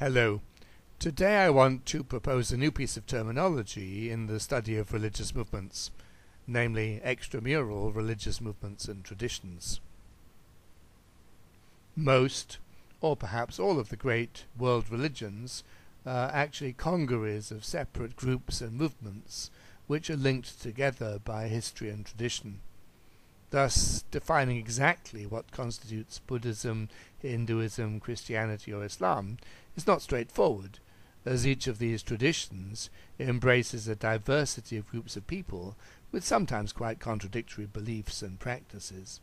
Hello. Today I want to propose a new piece of terminology in the study of religious movements, namely extramural religious movements and traditions. Most, or perhaps all of the great world religions are actually congeries of separate groups and movements which are linked together by history and tradition. Thus, defining exactly what constitutes Buddhism, Hinduism, Christianity, or Islam is not straightforward, as each of these traditions embraces a diversity of groups of people with sometimes quite contradictory beliefs and practices.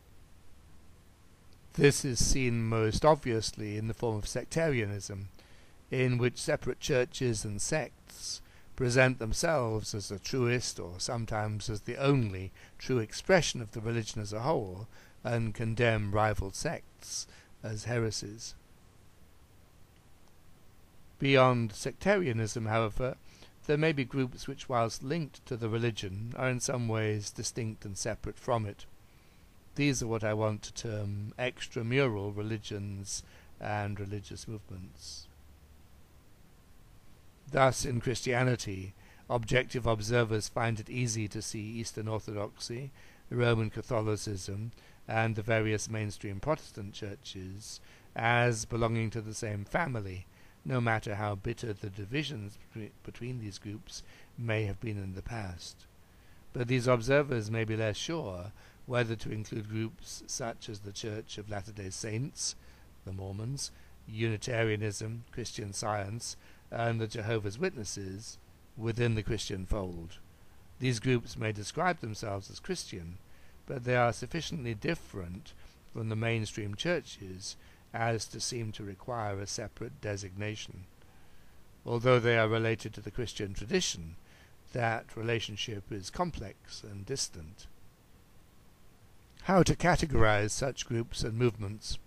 This is seen most obviously in the form of sectarianism, in which separate churches and sects present themselves as the truest or sometimes as the only true expression of the religion as a whole, and condemn rival sects as heresies. Beyond sectarianism, however, there may be groups which, whilst linked to the religion, are in some ways distinct and separate from it. These are what I want to term extramural religions and religious movements. Thus, in Christianity, objective observers find it easy to see Eastern Orthodoxy, Roman Catholicism, and the various mainstream Protestant churches as belonging to the same family, no matter how bitter the divisions between these groups may have been in the past. But these observers may be less sure whether to include groups such as the Church of Latter-day Saints, the Mormons, Unitarianism, Christian Science, and the Jehovah's Witnesses within the Christian fold. These groups may describe themselves as Christian, but they are sufficiently different from the mainstream churches as to seem to require a separate designation. Although they are related to the Christian tradition, that relationship is complex and distant. How to categorize such groups and movements?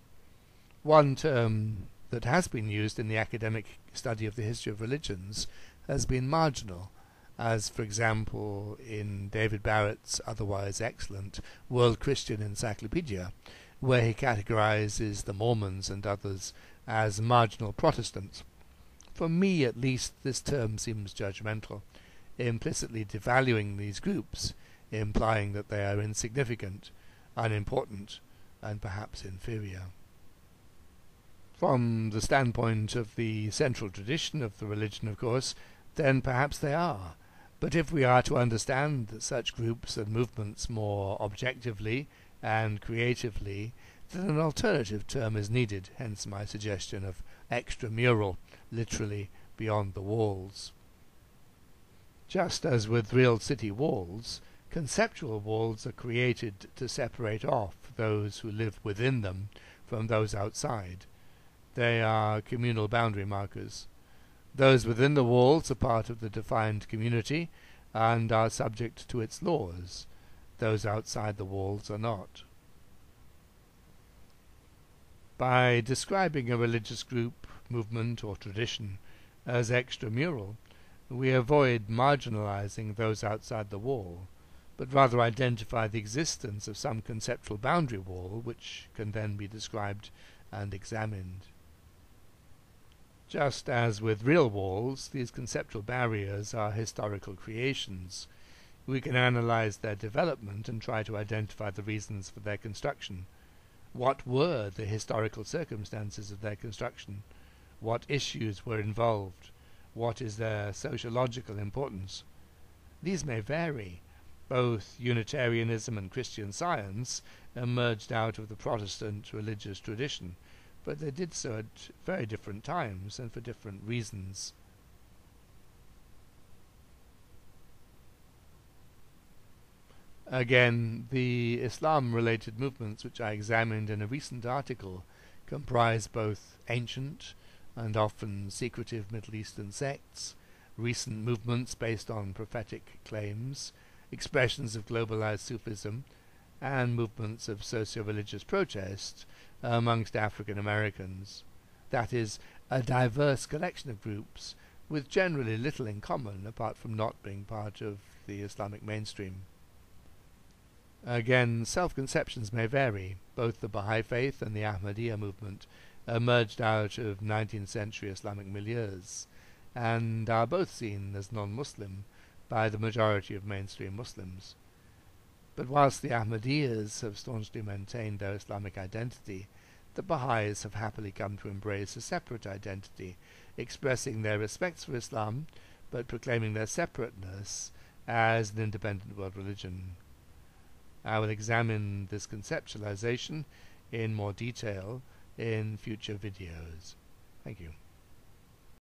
One term that has been used in the academic study of the history of religions has been marginal, as for example in David Barrett's otherwise excellent World Christian Encyclopedia, where he categorizes the Mormons and others as marginal Protestants. For me, at least, this term seems judgmental, implicitly devaluing these groups, implying that they are insignificant, unimportant, and perhaps inferior. From the standpoint of the central tradition of the religion, of course, then perhaps they are. But if we are to understand such groups and movements more objectively and creatively, then an alternative term is needed, hence my suggestion of extramural, literally beyond the walls. Just as with real city walls, conceptual walls are created to separate off those who live within them from those outside. They are communal boundary markers. Those within the walls are part of the defined community and are subject to its laws. Those outside the walls are not. By describing a religious group, movement, or tradition as extramural, we avoid marginalizing those outside the wall, but rather identify the existence of some conceptual boundary wall which can then be described and examined. Just as with real walls, these conceptual barriers are historical creations. We can analyze their development and try to identify the reasons for their construction. What were the historical circumstances of their construction? What issues were involved? What is their sociological importance? These may vary. Both Unitarianism and Christian Science emerged out of the Protestant religious tradition, but they did so at very different times and for different reasons. Again, the Islam-related movements which I examined in a recent article comprise both ancient and often secretive Middle Eastern sects, recent movements based on prophetic claims, expressions of globalized Sufism, and movements of socio-religious protest amongst African Americans. That is, a diverse collection of groups with generally little in common apart from not being part of the Islamic mainstream. Again, self-conceptions may vary. Both the Baha'i faith and the Ahmadiyya movement emerged out of 19th century Islamic milieus, and are both seen as non-Muslim by the majority of mainstream Muslims. But whilst the Ahmadiyyas have staunchly maintained their Islamic identity, the Baha'is have happily come to embrace a separate identity, expressing their respect for Islam, but proclaiming their separateness as an independent world religion. I will examine this conceptualization in more detail in future videos. Thank you.